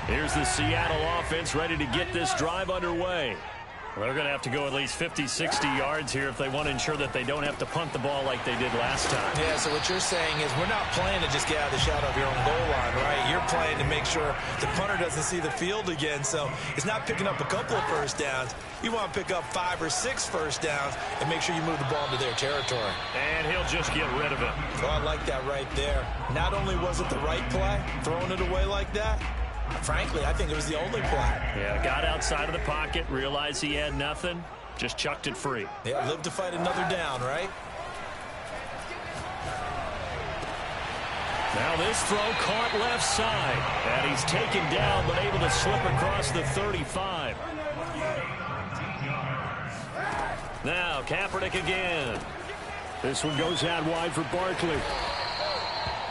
Here's the Seattle offense ready to get this drive underway. Well, they're going to have to go at least 50, 60 yards here if they want to ensure that they don't have to punt the ball like they did last time. Yeah, so what you're saying is we're not playing to just get out of the shadow of your own goal line, right? You're playing to make sure the punter doesn't see the field again. So it's not picking up a couple of first downs. You want to pick up 5 or 6 first downs and make sure you move the ball into their territory. And he'll just get rid of it. Oh, I like that right there. Not only was it the right play, throwing it away like that, frankly, I think it was the only play. Yeah, got outside of the pocket, realized he had nothing, just chucked it free. Yeah, live to fight another down, right? Now this throw caught left side. And he's taken down, but able to slip across the 35. Now Kaepernick again. This one goes out wide for Barkley.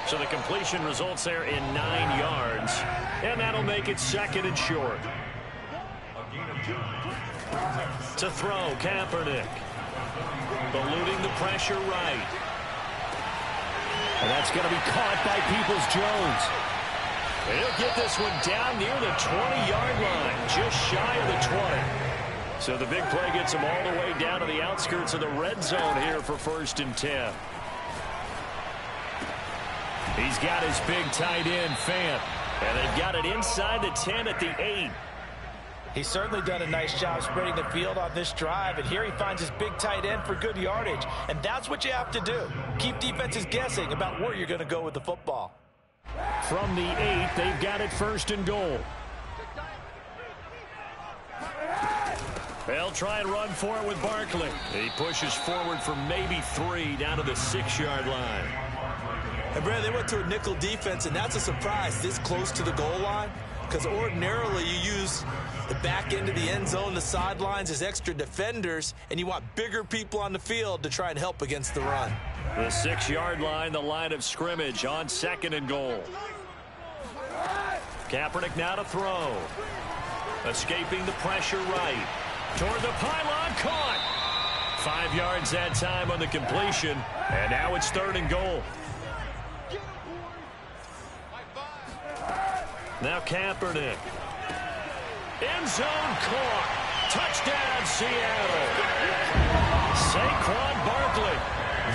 So the completion results there in 9 yards. And that'll make it 2nd and short. To throw, Kaepernick. Eluding the pressure right. And that's going to be caught by Peoples-Jones. He'll get this one down near the 20-yard line. Just shy of the 20. So the big play gets him all the way down to the outskirts of the red zone here for 1st and 10. He's got his big tight end, Fant. And they've got it inside the 10 at the 8. He's certainly done a nice job spreading the field on this drive. And here he finds his big tight end for good yardage. And that's what you have to do. Keep defenses guessing about where you're going to go with the football. From the 8, they've got it 1st and goal. They'll try and run for it with Barkley. He pushes forward for maybe 3 down to the 6-yard line. And, Brad, they went to a nickel defense, and that's a surprise this close to the goal line, because ordinarily you use the back end of the end zone, the sidelines as extra defenders, and you want bigger people on the field to try and help against the run. The 6-yard line, the line of scrimmage on 2nd and goal. Kaepernick now to throw. Escaping the pressure right. Toward the pylon, caught. 5 yards that time on the completion, and now it's 3rd and goal. Now Kaepernick. End zone caught. Touchdown, Seattle. Saquon Barkley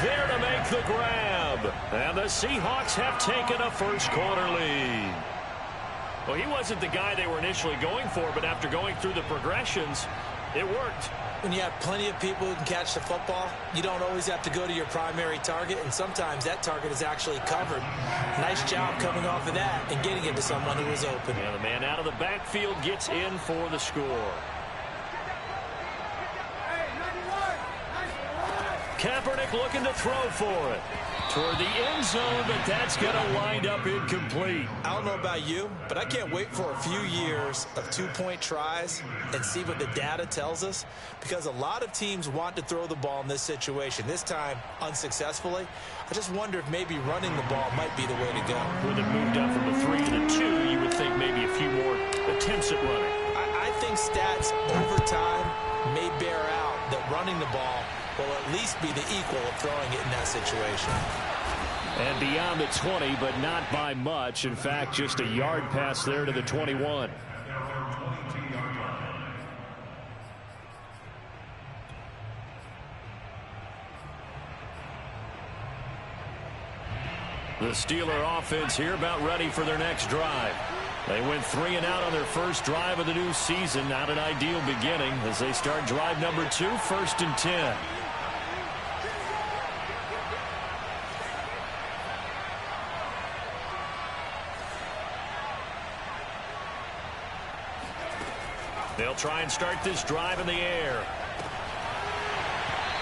there to make the grab. And the Seahawks have taken a first-quarter lead. Well, he wasn't the guy they were initially going for, but after going through the progressions, it worked. When you have plenty of people who can catch the football, you don't always have to go to your primary target, and sometimes that target is actually covered. Nice job coming off of that and getting it to someone who was open. Yeah, the man out of the backfield gets in for the score. Kaepernick looking to throw for it. Toward the end zone, but that's going to wind up incomplete. I don't know about you, but I can't wait for a few years of 2-point tries and see what the data tells us, because a lot of teams want to throw the ball in this situation. This time, unsuccessfully. I just wonder if maybe running the ball might be the way to go. With it moved up from the 3 to the 2, you would think maybe a few more attempts at running. I think stats over time may bear out that running the ball will at least be the equal of throwing it in that situation. And beyond the 20, but not by much. In fact, just a yard pass there to the 21. The Steeler offense here about ready for their next drive. They went 3 and out on their first drive of the new season. Not an ideal beginning as they start drive number 2, 1st and 10. They'll try and start this drive in the air.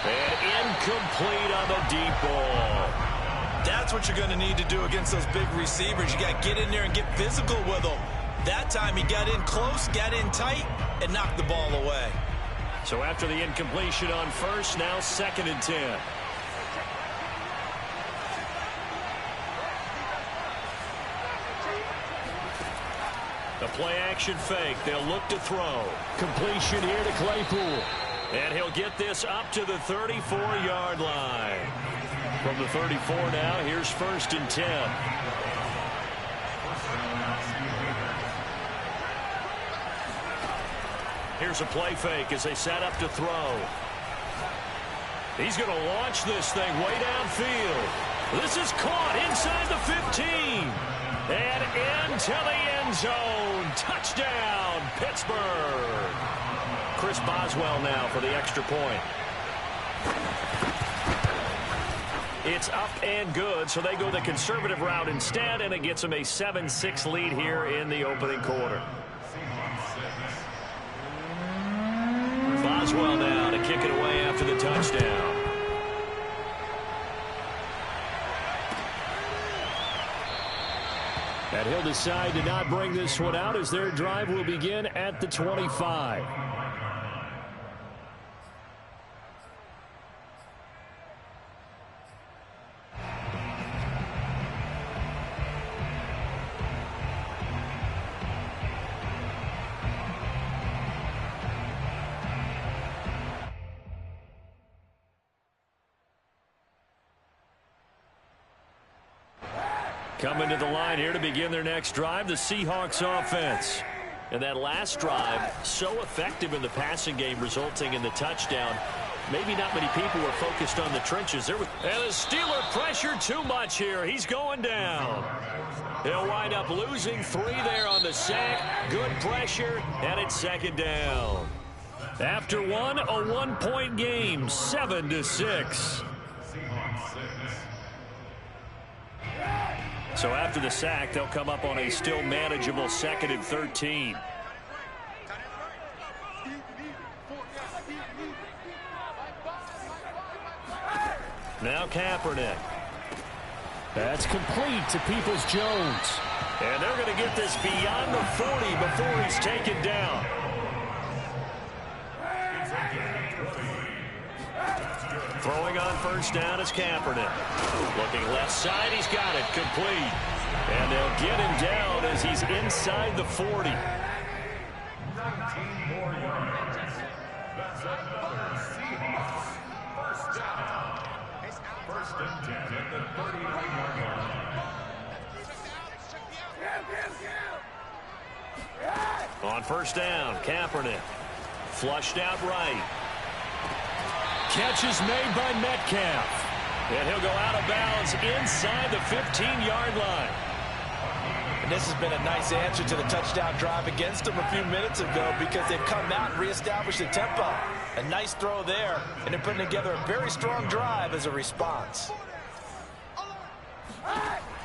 And incomplete on the deep ball. That's what you're going to need to do against those big receivers. You got to get in there and get physical with them. That time he got in close, got in tight, and knocked the ball away. So after the incompletion on first, now 2nd and 10. The play-action fake. They'll look to throw. Completion here to Claypool. And he'll get this up to the 34-yard line. From the 34 now, here's 1st and 10. Here's a play fake as they set up to throw. He's going to launch this thing way downfield. This is caught inside the 15. And into the end zone. Touchdown, Pittsburgh. Chris Boswell now for the extra point. It's up and good, so they go the conservative route instead, and it gets them a 7-6 lead here in the opening quarter. Boswell now to kick it away after the touchdown. And he'll decide to not bring this one out as their drive will begin at the 25. Coming to the line here to begin their next drive, the Seahawks offense. And that last drive, so effective in the passing game, resulting in the touchdown. Maybe not many people were focused on the trenches. And the Steeler pressure too much here. He's going down. He'll wind up losing 3 there on the sack. Good pressure, and it's second down. After one, a 1-point game, 7-6. So after the sack, they'll come up on a still manageable 2nd and 13. Now Kaepernick. That's complete to Peoples-Jones. And they're going to get this beyond the 40 before he's taken down. Throwing on first down is Kaepernick. Looking left side, he's got it, complete. And they'll get him down as he's inside the 40. On first down, Kaepernick. Flushed out right. Catch is made by Metcalf. And he'll go out of bounds inside the 15-yard line. And this has been a nice answer to the touchdown drive against them a few minutes ago because they've come out and reestablished the tempo. A nice throw there, and they're putting together a very strong drive as a response.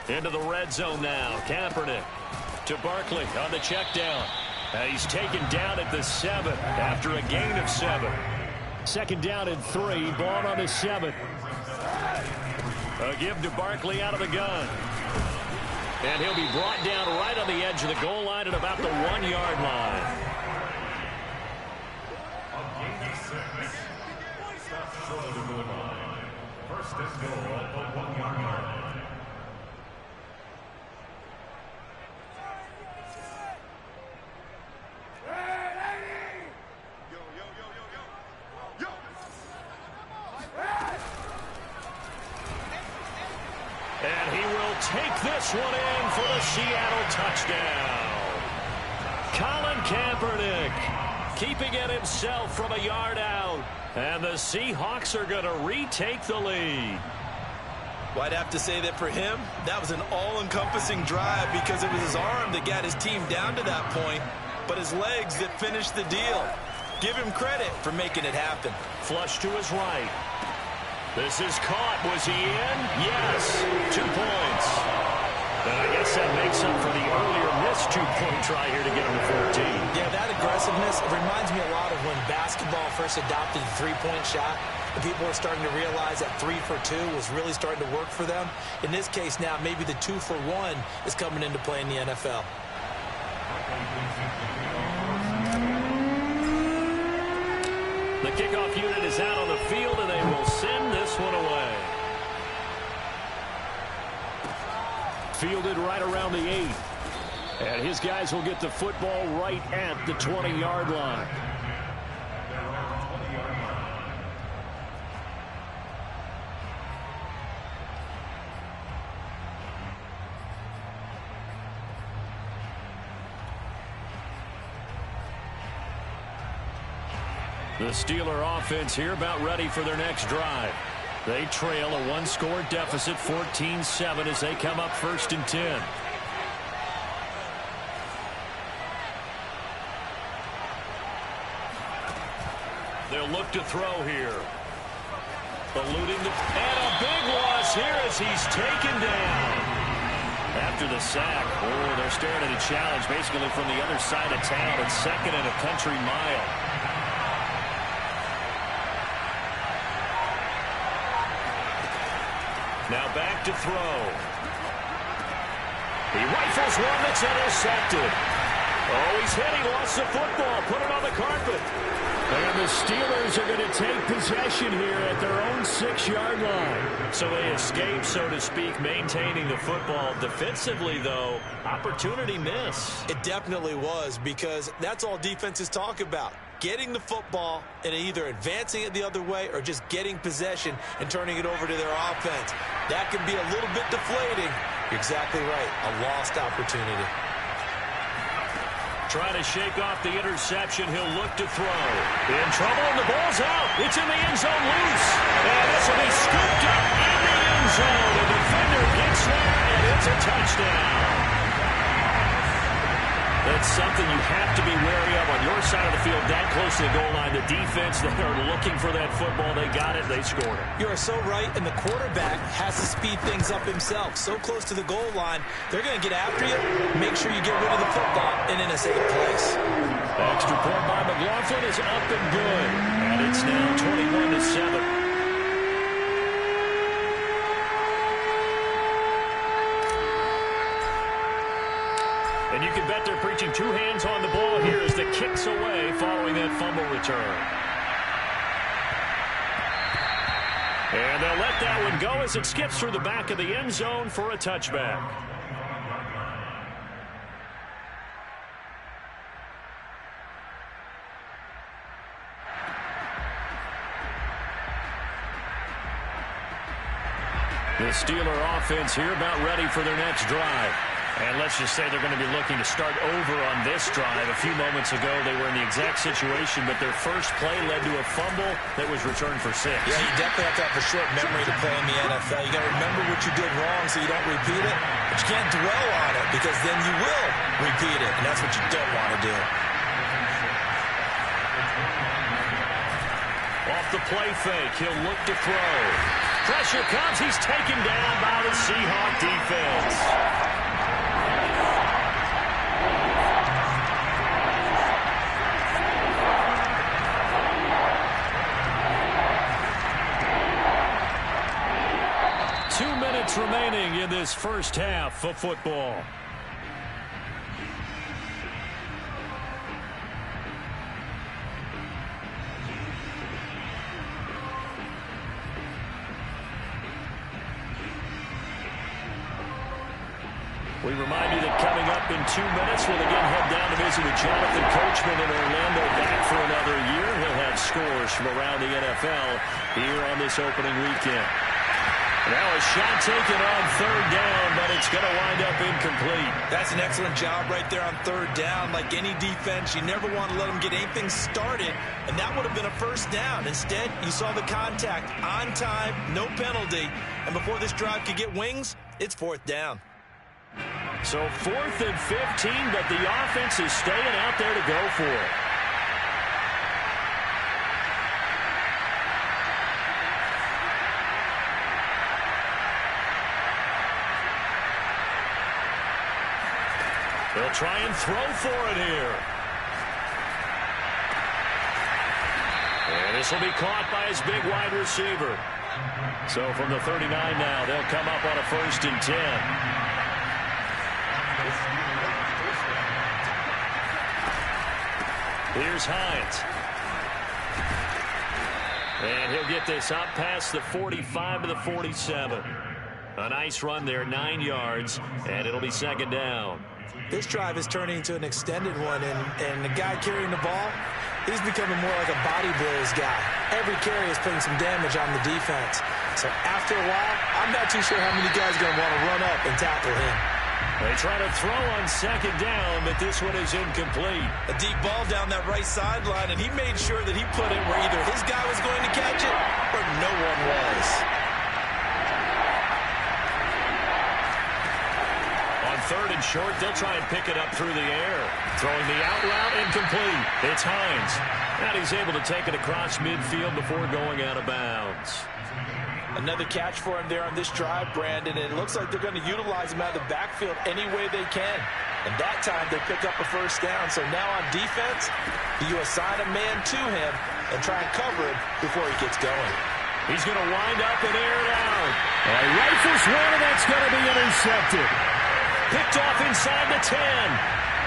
Into the red zone now. Kaepernick to Barkley on the check down. And he's taken down at the 7 after a gain of 7. Second down and 3. Ball on the 7. A give to Barkley out of the gun. And he'll be brought down right on the edge of the goal line at about the 1-yard line. First and goal at the 1-yard line. And he will take this one in for the Seattle touchdown. Colin Kaepernick keeping it himself from a yard out. And the Seahawks are going to retake the lead. Well, I'd have to say that for him, that was an all-encompassing drive because it was his arm that got his team down to that point, but his legs that finished the deal. Give him credit for making it happen. Flush to his right. This is caught. Was he in? Yes. 2 points. And I guess that makes up for the earlier missed 2-point try here to get him to 14. Yeah, that aggressiveness, it reminds me a lot of when basketball first adopted the 3-point shot. And people were starting to realize that 3 for 2 was really starting to work for them. In this case now, maybe the 2 for 1 is coming into play in the NFL. The kickoff unit is out on the field, and they will send this one away. Fielded right around the 8. And his guys will get the football right at the 20-yard line. The Steeler offense here about ready for their next drive. They trail a one-score deficit, 14-7, as they come up 1st and 10. They'll look to throw here. Eluding the... And a big loss here as he's taken down. After the sack, they're staring at a challenge basically from the other side of town. It's 2nd and a country mile. Now back to throw. He rifles one that's intercepted. Oh, he's hit. He lost the football. Put it on the carpet. And the Steelers are going to take possession here at their own 6-yard line. So they escape, so to speak, maintaining the football. Defensively, though, opportunity miss. It definitely was, because that's all defenses talk about. Getting the football and either advancing it the other way or just getting possession and turning it over to their offense. That can be a little bit deflating. You're exactly right. A lost opportunity. Trying to shake off the interception. He'll look to throw. In trouble, and the ball's out. It's in the end zone loose. And this will be scooped up in the end zone. The defender gets there, and it's a touchdown. That's something you have to be wary of on your side of the field, that close to the goal line. The defense, they are looking for that football. They got it. They scored it. You are so right, and the quarterback has to speed things up himself. So close to the goal line, they're going to get after you. Make sure you get rid of the football and in a safe place. Extra point by McLaughlin is up and good. And it's now 21-7. And you can bet they're preaching 2 hands on the ball here as the kick's away following that fumble return. And they'll let that one go as it skips through the back of the end zone for a touchback. The Steeler offense here about ready for their next drive. And let's just say they're going to be looking to start over on this drive. A few moments ago, they were in the exact situation, but their first play led to a fumble that was returned for 6. Yeah, you definitely have to have a short memory to play in the NFL. You got to remember what you did wrong so you don't repeat it, but you can't dwell on it because then you will repeat it, and that's what you don't want to do. Off the play fake, he'll look to throw. Pressure comes. He's taken down by the Seahawk defense. Remaining in this first half of football. We remind you that coming up in 2 minutes, we'll again head down to visit with Jonathan Coachman in Orlando, back for another year. He'll have scores from around the NFL here on this opening weekend. Now a shot taken on 3rd down, but it's going to wind up incomplete. That's an excellent job right there on 3rd down. Like any defense, you never want to let them get anything started, and that would have been a 1st down. Instead, you saw the contact on time, no penalty, and before this drive could get wings, it's 4th down. So 4th and 15, but the offense is staying out there to go for it. They'll try and throw for it here. And this will be caught by his big wide receiver. So from the 39 now, they'll come up on a 1st and 10. Here's Hines. And he'll get this up past the 45 to the 47. A nice run there, 9 yards, and it'll be 2nd down. This drive is turning into an extended one, and the guy carrying the ball, he's becoming more like a body blows guy. Every carry is putting some damage on the defense. So after a while, I'm not too sure how many guys are going to want to run up and tackle him. They try to throw on second down, but this one is incomplete. A deep ball down that right sideline, and he made sure that he put it where either his guy was going to catch it or no one was. On third and short, they'll try and pick it up through the air. Throwing the out route, incomplete. It's Hines. And he's able to take it across midfield before going out of bounds. Another catch for him there on this drive, Brandon, and it looks like they're going to utilize him out of the backfield any way they can. And that time they pick up a first down. So now on defense, you assign a man to him and try and cover him before he gets going. He's going to wind up and air it out. And rifles one, and that's going to be intercepted. Picked off inside the 10.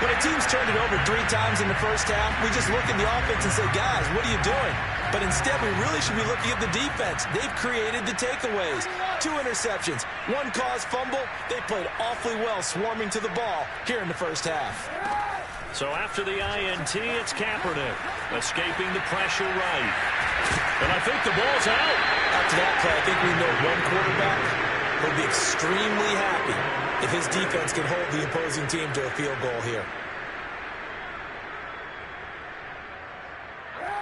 When a team's turned it over 3 times in the first half, we just look at the offense and say, guys, what are you doing? But instead, we really should be looking at the defense. They've created the takeaways. 2 interceptions, 1 caused fumble. They played awfully well swarming to the ball here in the first half. So after the INT, it's Kaepernick escaping the pressure right. And I think the ball's out. After that play, I think we know one quarterback will be extremely happy if his defense can hold the opposing team to a field goal here.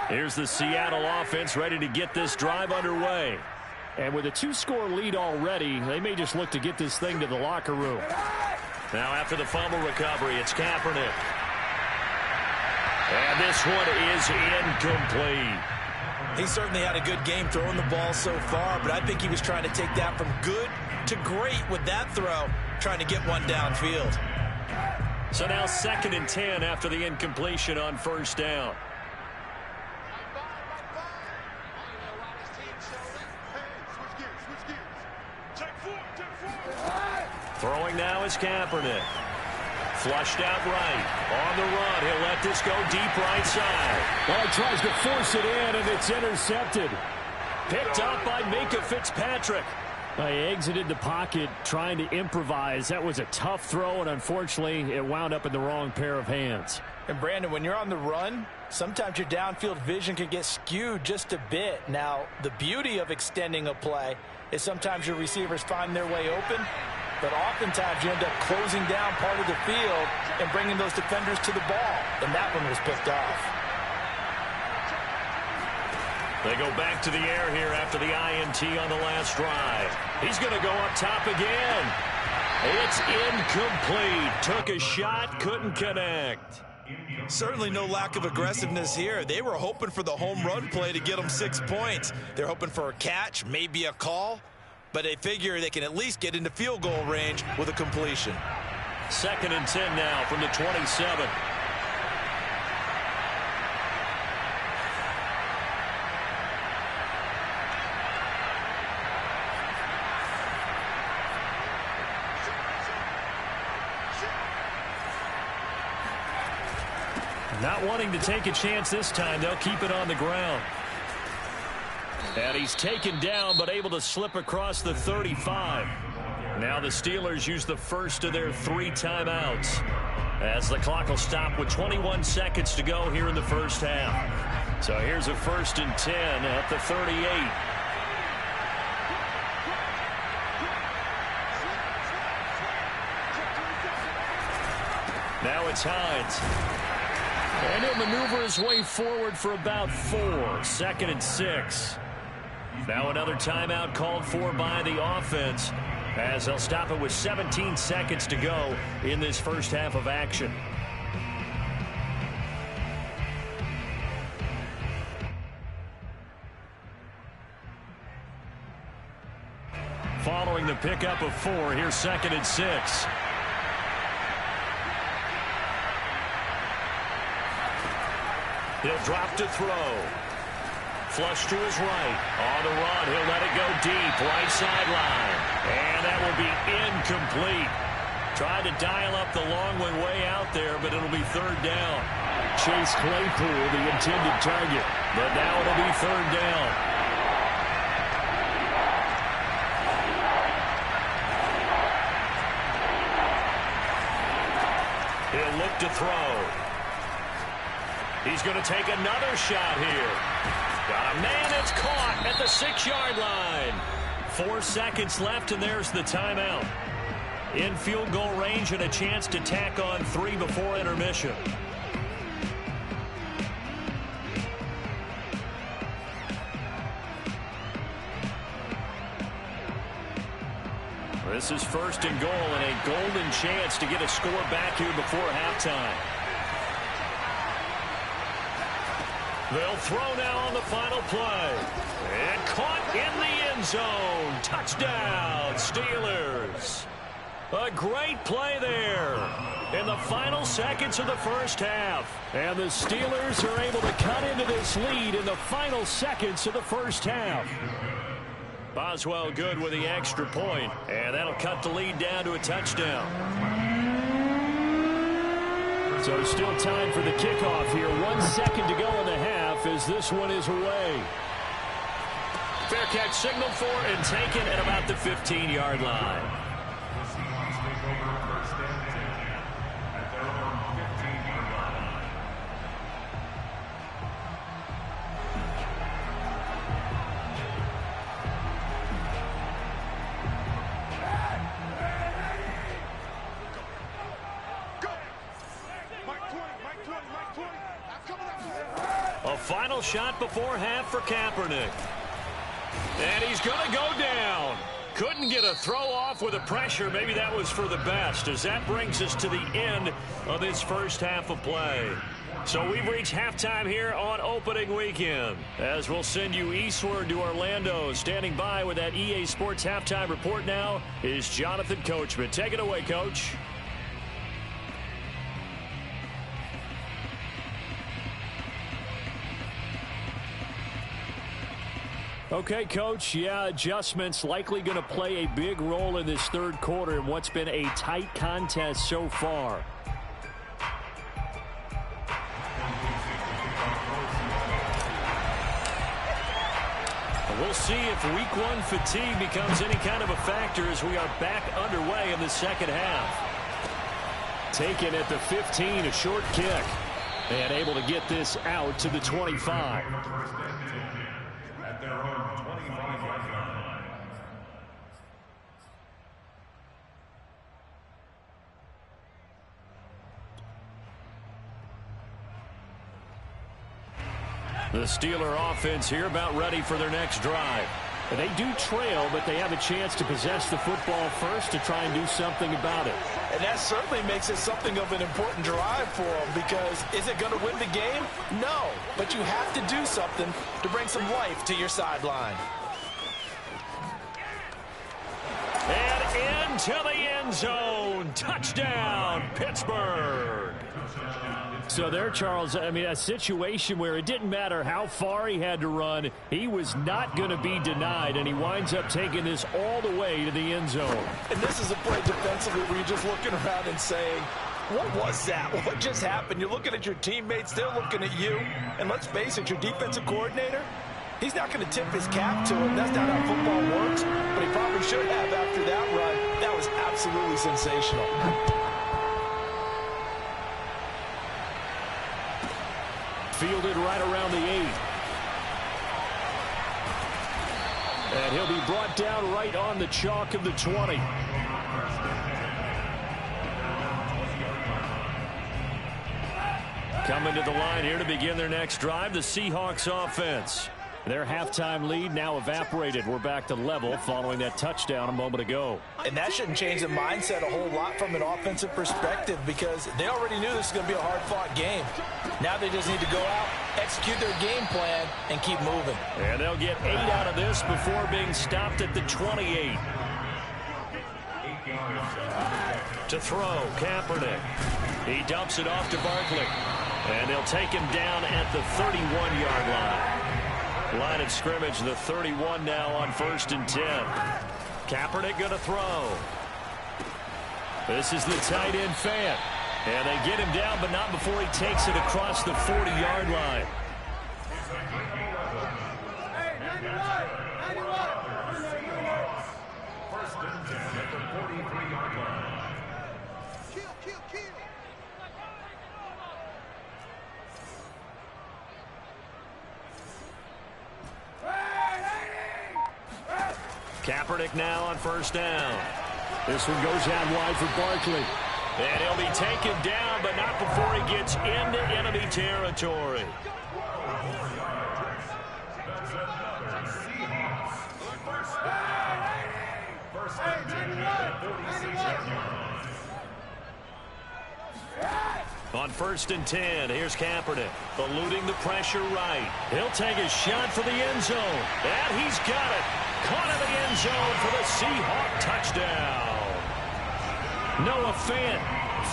Here's the Seattle offense ready to get this drive underway. And with a 2-score lead already, they may just look to get this thing to the locker room. Now after the fumble recovery, it's Kaepernick. And this one is incomplete. He certainly had a good game throwing the ball so far, but I think he was trying to take that from good to great with that throw, trying to get one downfield. So now 2nd and 10 after the incompletion on first down. Throwing now is Kaepernick. Flushed out right. On the run. He'll let this go deep right side. Well, he tries to force it in, and it's intercepted. Picked up by Minkah Fitzpatrick. He exited the pocket trying to improvise. That was a tough throw, and unfortunately, it wound up in the wrong pair of hands. And, Brandon, when you're on the run, sometimes your downfield vision can get skewed just a bit. Now, the beauty of extending a play is sometimes your receivers find their way open, but oftentimes you end up closing down part of the field and bringing those defenders to the ball. And that one was picked off. They go back to the air here after the INT on the last drive. He's going to go up top again. It's incomplete. Took a shot, couldn't connect. Certainly no lack of aggressiveness here. They were hoping for the home run play to get them 6 points. They're hoping for a catch, maybe a call, but they figure they can at least get into field goal range with a completion. 2nd and 10 now from the 27. Not wanting to take a chance this time, they'll keep it on the ground. And he's taken down, but able to slip across the 35. Now the Steelers use the first of their 3 timeouts, as the clock will stop with 21 seconds to go here in the first half. So here's a 1st and 10 at the 38. Now it's Hines. And he'll maneuver his way forward for about 4. 2nd and 6. Now another timeout called for by the offense, as they'll stop it with 17 seconds to go in this first half of action. Following the pickup of 4, here's 2nd and 6. He'll drop to throw. Flush to his right. On the run, he'll let it go deep. Right sideline. And that will be incomplete. Tried to dial up the long one way out there, but it'll be 3rd down. Chase Claypool, the intended target. But now it'll be 3rd down. He'll look to throw. He's going to take another shot here. Got a man that's caught at the 6-yard line. 4 seconds left, and there's the timeout. In field goal range and a chance to tack on 3 before intermission. This is 1st and goal and a golden chance to get a score back here before halftime. They'll throw now on the final play. And caught in the end zone. Touchdown, Steelers. A great play there in the final seconds of the first half. And the Steelers are able to cut into this lead in the final seconds of the first half. Boswell good with the extra point, and that'll cut the lead down to a touchdown. So still time for the kickoff here. 1 second to go in the half as this one is away. Fair catch signaled for and taken at about the 15-yard line. A final shot before half for Kaepernick. And he's going to go down. Couldn't get a throw off with the pressure. Maybe that was for the best, as that brings us to the end of this first half of play. So we've reached halftime here on opening weekend, as we'll send you eastward to Orlando. Standing by with that EA Sports halftime report now is Jonathan Coachman. Take it away, Coach. Okay, Coach, yeah, adjustments likely going to play a big role in this third quarter in what's been a tight contest so far. We'll see if week 1 fatigue becomes any kind of a factor as we are back underway in the second half. Taken at the 15, a short kick, and able to get this out to the 25. The Steeler offense here about ready for their next drive. They do trail, but they have a chance to possess the football first to try and do something about it. And that certainly makes it something of an important drive for them, because is it going to win the game? No, but you have to do something to bring some life to your sideline. And into the end zone. Touchdown, Pittsburgh. So there, Charles, I mean, a situation where it didn't matter how far he had to run, he was not going to be denied, and he winds up taking this all the way to the end zone. And this is a play defensively where you're just looking around and saying, what was that? What just happened? You're looking at your teammates, they're looking at you, and let's face it, your defensive coordinator, he's not going to tip his cap to him. That's not how football works, but he probably should have after that run. That was absolutely sensational. Fielded right around the 8. And he'll be brought down right on the chalk of the 20. Coming to the line here to begin their next drive, the Seahawks offense. Their halftime lead now evaporated. We're back to level following that touchdown a moment ago. And that shouldn't change the mindset a whole lot from an offensive perspective, because they already knew this was going to be a hard-fought game. Now they just need to go out, execute their game plan, and keep moving. And they'll get 8 out of this before being stopped at the 28. To throw, Kaepernick. He dumps it off to Barkley. And they'll take him down at the 31-yard line. Line of scrimmage, the 31 now on 1st and 10. Kaepernick going to throw. This is the tight end fan. And they get him down, but not before he takes it across the 40-yard line. Kaepernick now on 1st down. This one goes out wide for Barkley. And he'll be taken down, but not before he gets into enemy territory. On 1st and 10, here's Kaepernick, eluding the pressure right. He'll take a shot for the end zone, and he's got it. Caught in the end zone for the Seahawk touchdown. Noah Fant,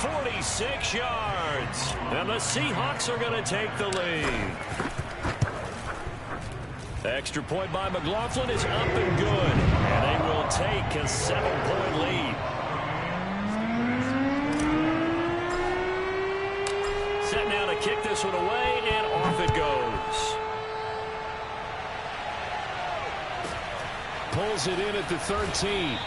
46 yards, and the Seahawks are going to take the lead. Extra point by McLaughlin is up and good, and they will take a 7-point lead. Set now to kick this one away, and off it goes. Pulls it in at the 13.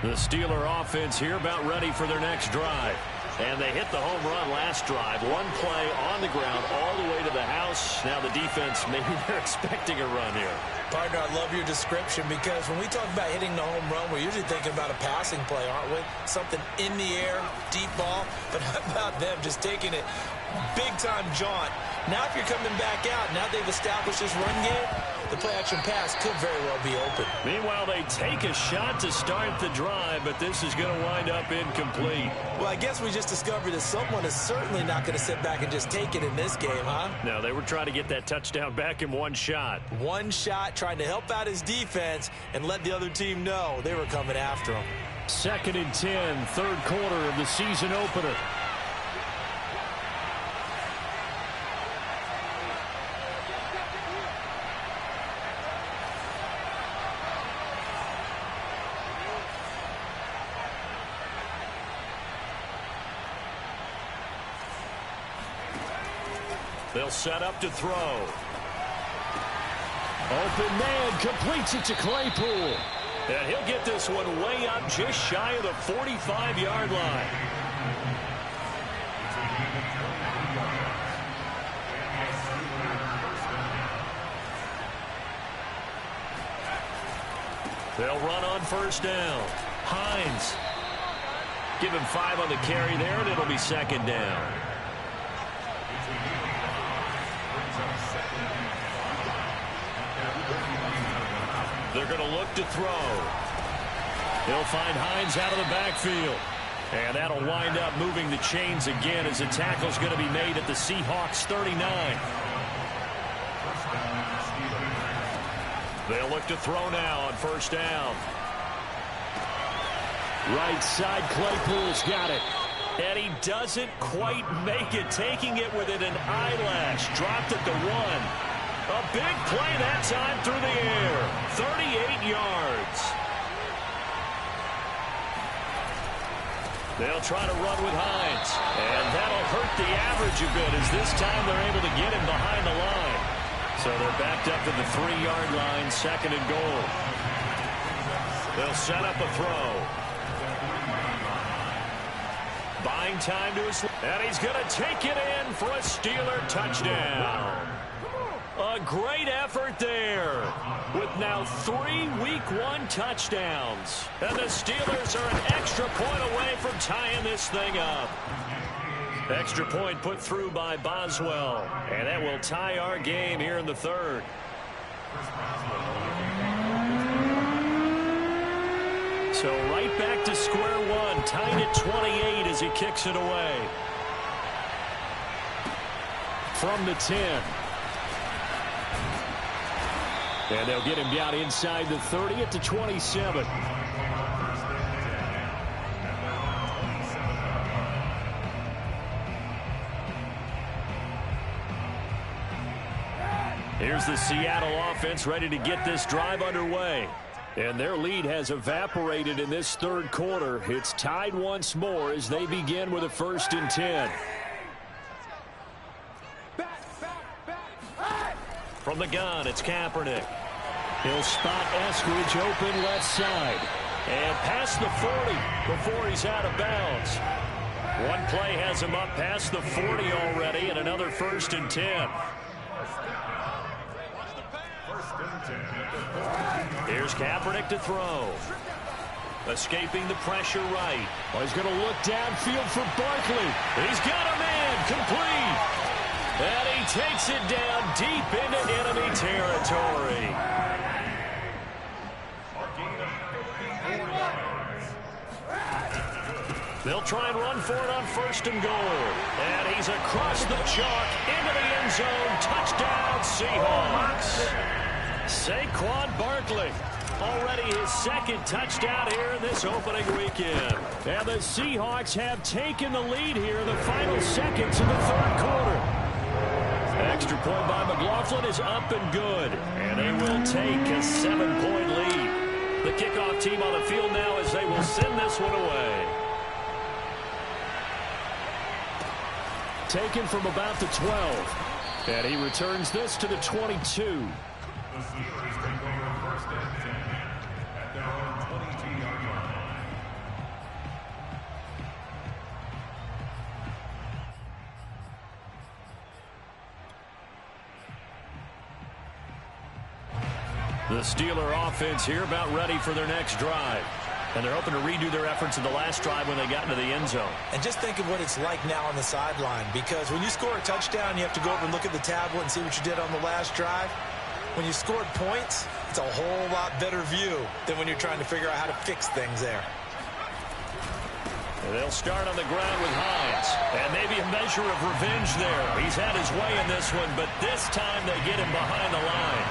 The Steeler offense here about ready for their next drive. And they hit the home run last drive. One play on the ground all the way to the house. Now the defense, maybe they're expecting a run here. Partner, I love your description because when we talk about hitting the home run, we're usually thinking about a passing play, aren't we? Something in the air, deep ball. But how about them just taking it big-time jaunt? Now if you're coming back out, now they've established this run game, the play-action pass could very well be open. Meanwhile, they take a shot to start the drive, but this is going to wind up incomplete. Well, I guess we just discovered that someone is certainly not going to sit back and just take it in this game, huh? No, they were trying to get that touchdown back in one shot. One shot, trying to help out his defense and let the other team know they were coming after him. 2nd and 10, third quarter of the season opener. They'll set up to throw. Open man completes it to Claypool. And he'll get this one way up just shy of the 45-yard line. They'll run on 1st down. Hines. Give him 5 on the carry there, and it'll be 2nd down. They're going to look to throw. He'll find Hines out of the backfield. And that'll wind up moving the chains again as the tackle's going to be made at the Seahawks 39. They'll look to throw now on 1st down. Right side, Claypool's got it. And he doesn't quite make it, taking it within an eyelash. Dropped at the 1. A big play that time through the air. 38 yards. They'll try to run with Hines. And that'll hurt the average a bit as this time they're able to get him behind the line. So they're backed up to the 3-yard line, 2nd and goal. They'll set up a throw. Buying time to his... And he's going to take it in for a Steeler touchdown. A great effort there with now 3 Week 1 touchdowns. And the Steelers are an extra point away from tying this thing up. Extra point put through by Boswell. And that will tie our game here in the 3rd. So right back to square one. Tied at 28 as he kicks it away. From the 10. And they'll get him down inside the 30 at the 27. Here's the Seattle offense ready to get this drive underway. And their lead has evaporated in this third quarter. It's tied once more as they begin with a 1st and 10. From the gun, it's Kaepernick. He'll spot Eskridge open left side. And past the 40 before he's out of bounds. One play has him up past the 40 already, and another 1st and 10. Here's Kaepernick to throw. Escaping the pressure right. Oh, he's going to look downfield for Barkley. He's got a man complete. And he takes it down deep into enemy territory. They'll try and run for it on 1st and goal. And he's across the chalk into the end zone. Touchdown, Seahawks. Saquon Barkley, already his 2nd touchdown here in this opening weekend. And the Seahawks have taken the lead here in the final seconds of the 3rd quarter. Extra point by McLaughlin is up and good. And they will take a 7-point lead. The kickoff team on the field now as they will send this one away. Taken from about the 12. And he returns this to the 22. The Steelers take over 1st and 10 at their own 22-yard line. The Steeler offense here about ready for their next drive. And they're hoping to redo their efforts in the last drive when they got into the end zone. And just think of what it's like now on the sideline, because when you score a touchdown, you have to go over and look at the tablet and see what you did on the last drive. When you scored points, it's a whole lot better view than when you're trying to figure out how to fix things there. And they'll start on the ground with Hines. And maybe a measure of revenge there. He's had his way in this one, but this time they get him behind the line.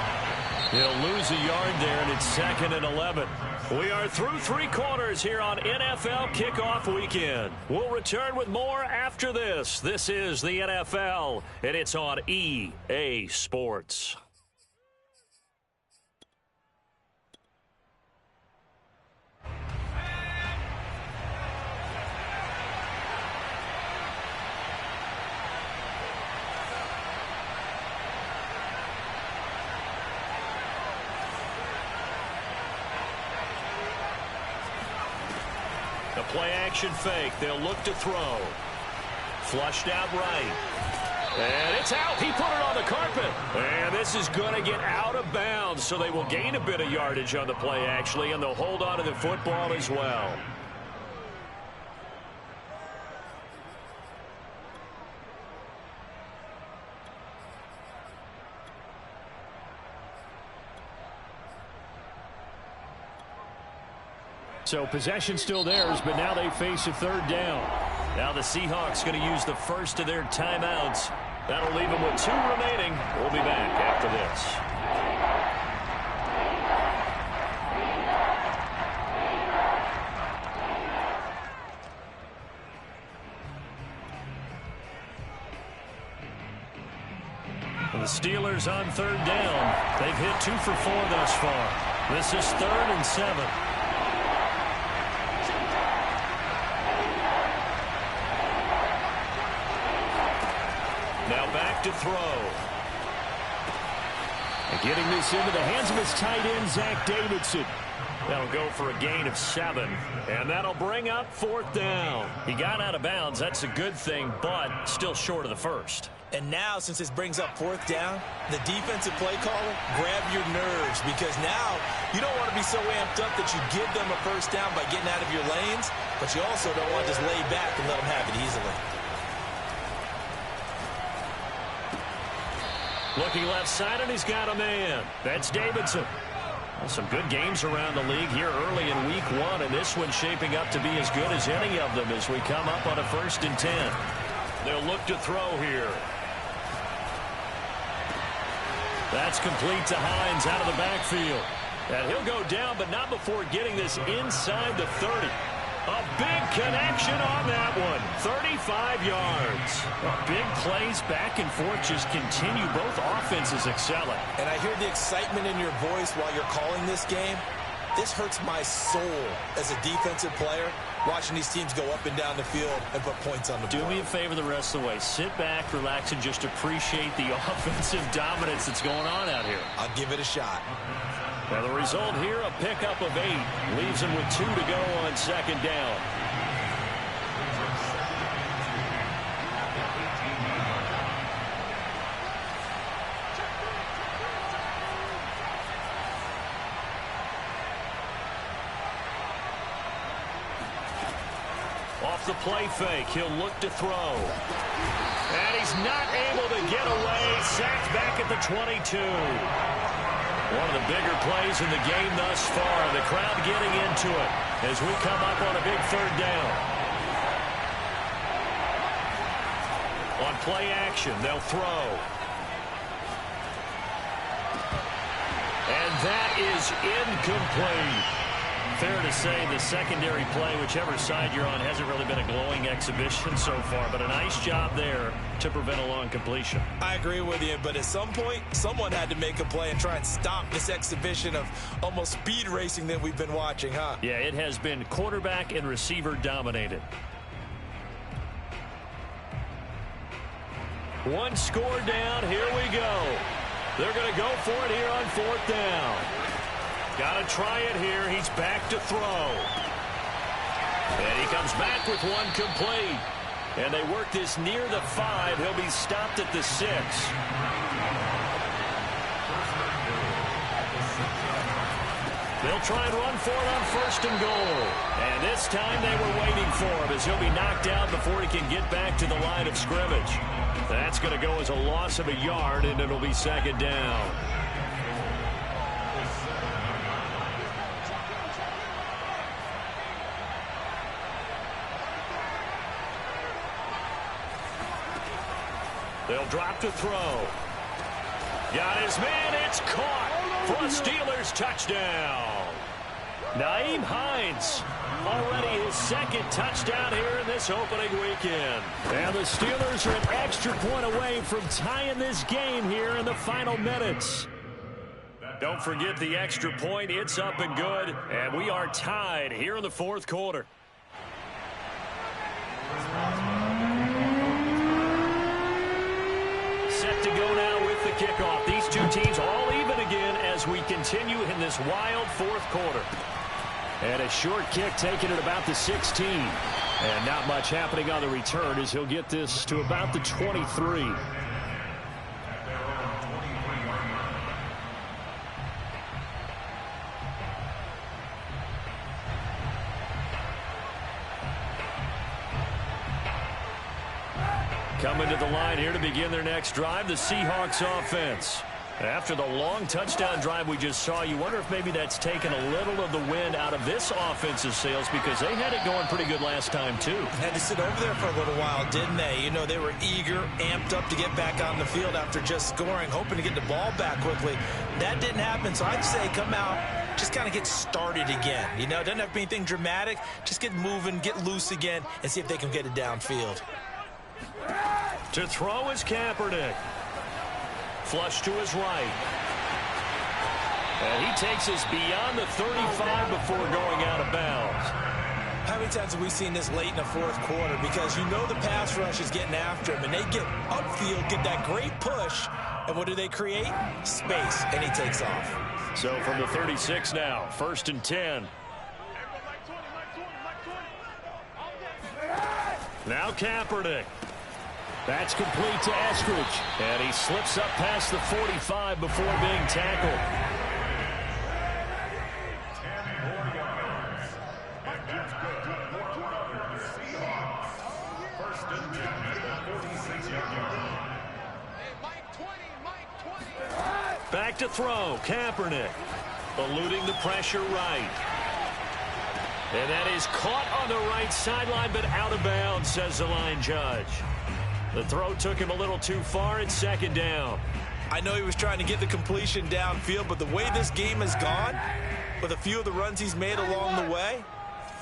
He'll lose a yard there, and it's 2nd and 11. We are through 3 quarters here on NFL Kickoff Weekend. We'll return with more after this. This is the NFL, and it's on EA Sports. The play action fake. They'll look to throw. Flushed out right. And it's out. He put it on the carpet. And this is going to get out of bounds, so they will gain a bit of yardage on the play, actually, and they'll hold on to the football as well. So possession still theirs, but now they face a 3rd down. Now the Seahawks going to use the first of their timeouts. That'll leave them with 2 remaining. We'll be back after this. And the Steelers on 3rd down. They've hit 2 for 4 thus far. This is 3rd and 7. Now back to throw. And getting this into the hands of his tight end, Zach Davidson. That'll go for a gain of 7. And that'll bring up 4th down. He got out of bounds. That's a good thing, but still short of the first. And now, since this brings up 4th down, the defensive play caller, grab your nerves, because now you don't want to be so amped up that you give them a 1st down by getting out of your lanes, but you also don't want to just lay back and let them have it easily. Looking left side, and he's got a man. That's Davidson. Well, some good games around the league here early in week 1, and this one's shaping up to be as good as any of them as we come up on a 1st and 10. They'll look to throw here. That's complete to Hines out of the backfield. And he'll go down, but not before getting this inside the 30. A big connection on that one. 35 yards. Big plays back and forth just continue. Both offenses excelling. And I hear the excitement in your voice while you're calling this game. This hurts my soul as a defensive player, watching these teams go up and down the field and put points on the board. Do me a favor the rest of the way. Sit back, relax, and just appreciate the offensive dominance that's going on out here. I'll give it a shot. Now the result here, a pickup of 8. Leaves him with 2 to go on second down. Off the play fake, he'll look to throw. And he's not able to get away. Sacked back at the 22. One of the bigger plays in the game thus far. The crowd getting into it as we come up on a big third down. On play action, they'll throw. And that is incomplete. Fair to say the secondary play, whichever side you're on, hasn't really been a glowing exhibition so far, but a nice job there to prevent a long completion. I agree with you, but at some point, someone had to make a play and try and stop this exhibition of almost speed racing that we've been watching, huh? Yeah, it has been quarterback and receiver dominated. One score down, here we go. They're going to go for it here on 4th down. Got to try it here. He's back to throw. And he comes back with one complete. And they work this near the 5. He'll be stopped at the 6. They'll try and run for it on 1st and goal. And this time they were waiting for him as he'll be knocked out before he can get back to the line of scrimmage. That's going to go as a loss of a yard, and it'll be 2nd down. They'll drop to throw. Got his man. It's caught for a Steelers touchdown. Nyheim Hines, already his 2nd touchdown here in this opening weekend. And the Steelers are an extra point away from tying this game here in the final minutes. Don't forget the extra point. It's up and good. And we are tied here in the 4th quarter. Set to go now with the kickoff. These two teams all even again as we continue in this wild 4th quarter. And a short kick taken at about the 16. And not much happening on the return as he'll get this to about the 23. Coming to the line here to begin their next drive, the Seahawks offense. After the long touchdown drive we just saw, you wonder if maybe that's taken a little of the wind out of this offensive sails because they had it going pretty good last time, too. Had to sit over there for a little while, didn't they? You know, they were eager, amped up to get back on the field after just scoring, hoping to get the ball back quickly. That didn't happen, so I'd say come out, just kind of get started again. You know, doesn't have to be anything dramatic. Just get moving, get loose again, and see if they can get it downfield. To throw is Kaepernick. Flush to his right. And he takes us beyond the 35 before going out of bounds. How many times have we seen this late in the 4th quarter? Because you know the pass rush is getting after him, and they get upfield, get that great push, and what do they create? Space, and he takes off. So from the 36 now, 1st and 10. Now Kaepernick. That's complete to Eskridge. And he slips up past the 45 before being tackled. 10 more yards. And that's good. 1st and 10 at the 46-yard line. Back to throw. Kaepernick. Eluding the pressure right. And that is caught on the right sideline, but out of bounds, says the line judge. The throw took him a little too far. It's 2nd down. I know he was trying to get the completion downfield, but the way this game has gone, with a few of the runs he's made along the way,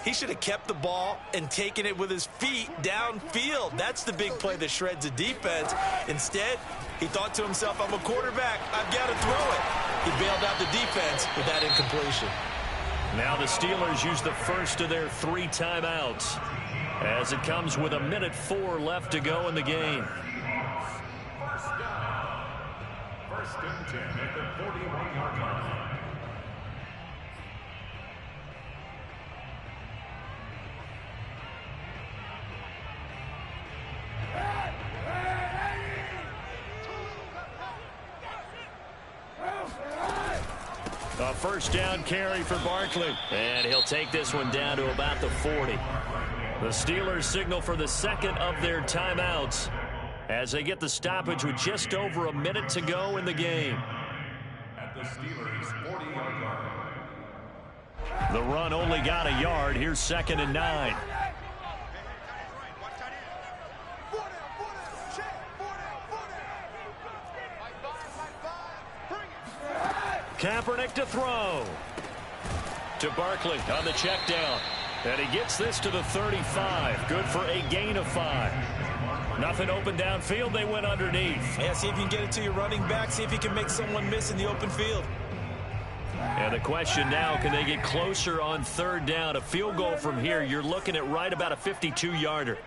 he should have kept the ball and taken it with his feet downfield. That's the big play that shreds the defense. Instead, he thought to himself, I'm a quarterback. I've got to throw it. He bailed out the defense with that incompletion. Now the Steelers use the first of their 3 timeouts as it comes with 1:04 left to go in the game. First down. First and 10 at the 41-yard line. A first down carry for Barkley. And he'll take this one down to about the 40. The Steelers signal for the second of their timeouts as they get the stoppage with just over a minute to go in the game. At the Steelers' 40-yard line. The run only got a yard. Here's 2nd and 9. Kaepernick to throw. To Barkley on the check down. And he gets this to the 35. Good for a gain of 5. Nothing open downfield. They went underneath. Yeah, see if you can get it to your running back. See if you can make someone miss in the open field. And the question now, can they get closer on 3rd down? A field goal from here, you're looking at right about a 52-yarder.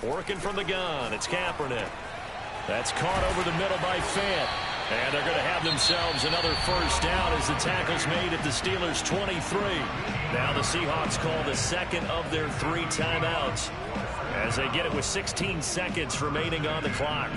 Working from the gun, it's Kaepernick. That's caught over the middle by Fant. And they're going to have themselves another first down as the tackle's made at the Steelers' 23. Now the Seahawks call the second of their 3 timeouts as they get it with 16 seconds remaining on the clock.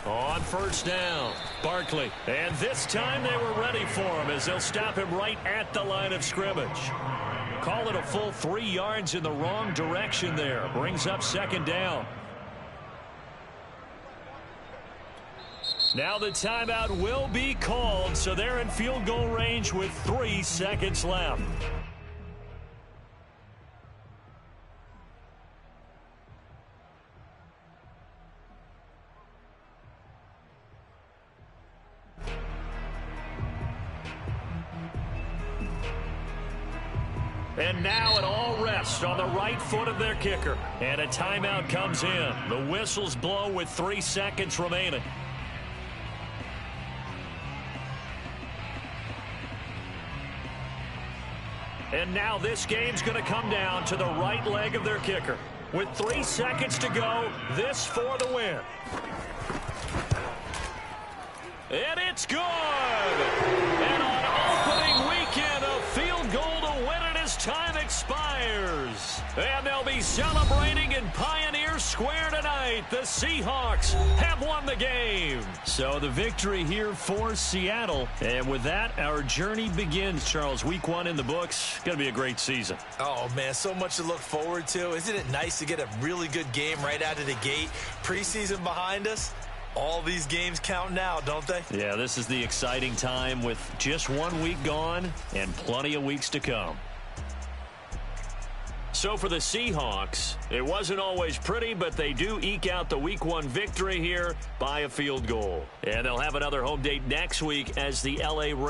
On first down, Barkley. And this time they were ready for him as they'll stop him right at the line of scrimmage. Call it a full 3 yards in the wrong direction there. Brings up 2nd down. Now the timeout will be called, so they're in field goal range with 3 seconds left. And now it all rests on the right foot of their kicker. And a timeout comes in. The whistles blow with 3 seconds remaining. And now this game's going to come down to the right leg of their kicker. With 3 seconds to go, this for the win. And it's good! And on opening weekend, a field goal to win it as time expires. And they'll be celebrating in Pioneer Square tonight. The Seahawks have won the game. So the victory here for Seattle. And with that, our journey begins, Charles. Week 1 in the books. Going to be a great season. Oh, man, so much to look forward to. Isn't it nice to get a really good game right out of the gate? Preseason behind us. All these games count now, don't they? Yeah, this is the exciting time with just 1 week gone and plenty of weeks to come. So for the Seahawks, it wasn't always pretty, but they do eke out the Week 1 victory here by a field goal. And they'll have another home date next week as the LA Rams